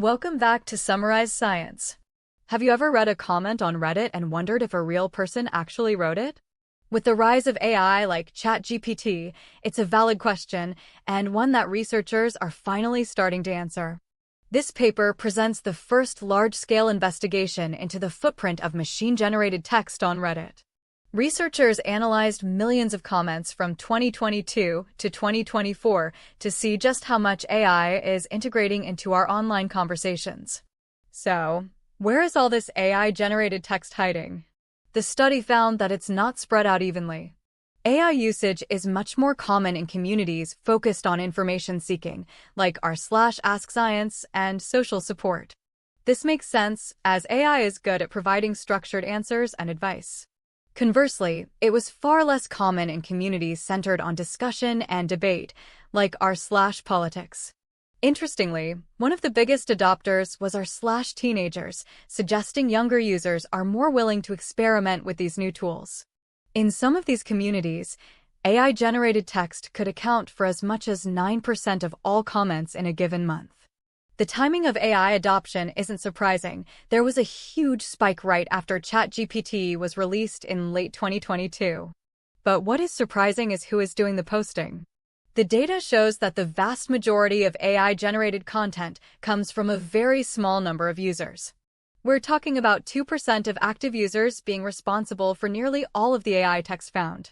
Welcome back to Summarize Science. Have you ever read a comment on Reddit and wondered if a real person actually wrote it? With the rise of AI like ChatGPT, it's a valid question and one that researchers are finally starting to answer. This paper presents the first large-scale investigation into the footprint of machine-generated text on Reddit. Researchers analyzed millions of comments from 2022 to 2024 to see just how much AI is integrating into our online conversations. So, where is all this AI-generated text hiding? The study found that it's not spread out evenly. AI usage is much more common in communities focused on information seeking, like r/AskScience and social support. This makes sense, as AI is good at providing structured answers and advice. Conversely, it was far less common in communities centered on discussion and debate, like r/politics. Interestingly, one of the biggest adopters was r/teenagers, suggesting younger users are more willing to experiment with these new tools. In some of these communities, AI-generated text could account for as much as 9% of all comments in a given month. The timing of AI adoption isn't surprising. There was a huge spike right after ChatGPT was released in late 2022. But what is surprising is who is doing the posting. The data shows that the vast majority of AI-generated content comes from a very small number of users. We're talking about 2% of active users being responsible for nearly all of the AI text found.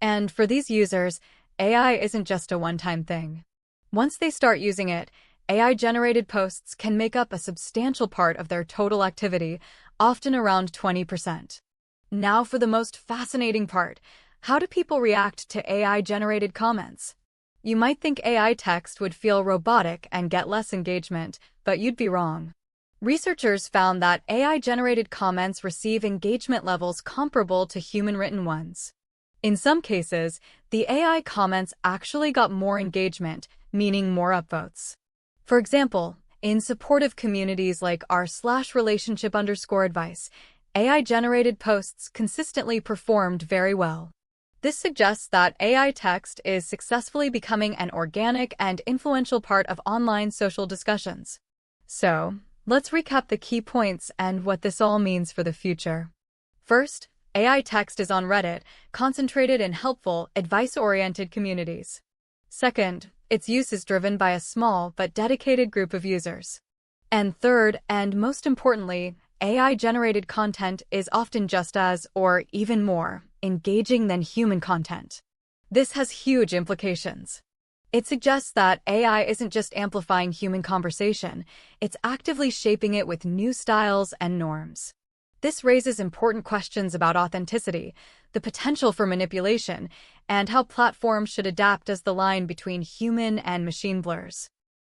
And for these users, AI isn't just a one-time thing. Once they start using it, AI-generated posts can make up a substantial part of their total activity, often around 20%. Now for the most fascinating part, how do people react to AI-generated comments? You might think AI text would feel robotic and get less engagement, but you'd be wrong. Researchers found that AI-generated comments receive engagement levels comparable to human-written ones. In some cases, the AI comments actually got more engagement, meaning more upvotes. For example, in supportive communities like r/relationship_advice, AI-generated posts consistently performed very well. This suggests that AI text is successfully becoming an organic and influential part of online social discussions. So, let's recap the key points and what this all means for the future. First, AI text is on Reddit, concentrated in helpful, advice-oriented communities. Second, its use is driven by a small but dedicated group of users. And third, and most importantly, AI-generated content is often just as, or even more, engaging than human content. This has huge implications. It suggests that AI isn't just amplifying human conversation, it's actively shaping it with new styles and norms. This raises important questions about authenticity, the potential for manipulation, and how platforms should adapt as the line between human and machine blurs.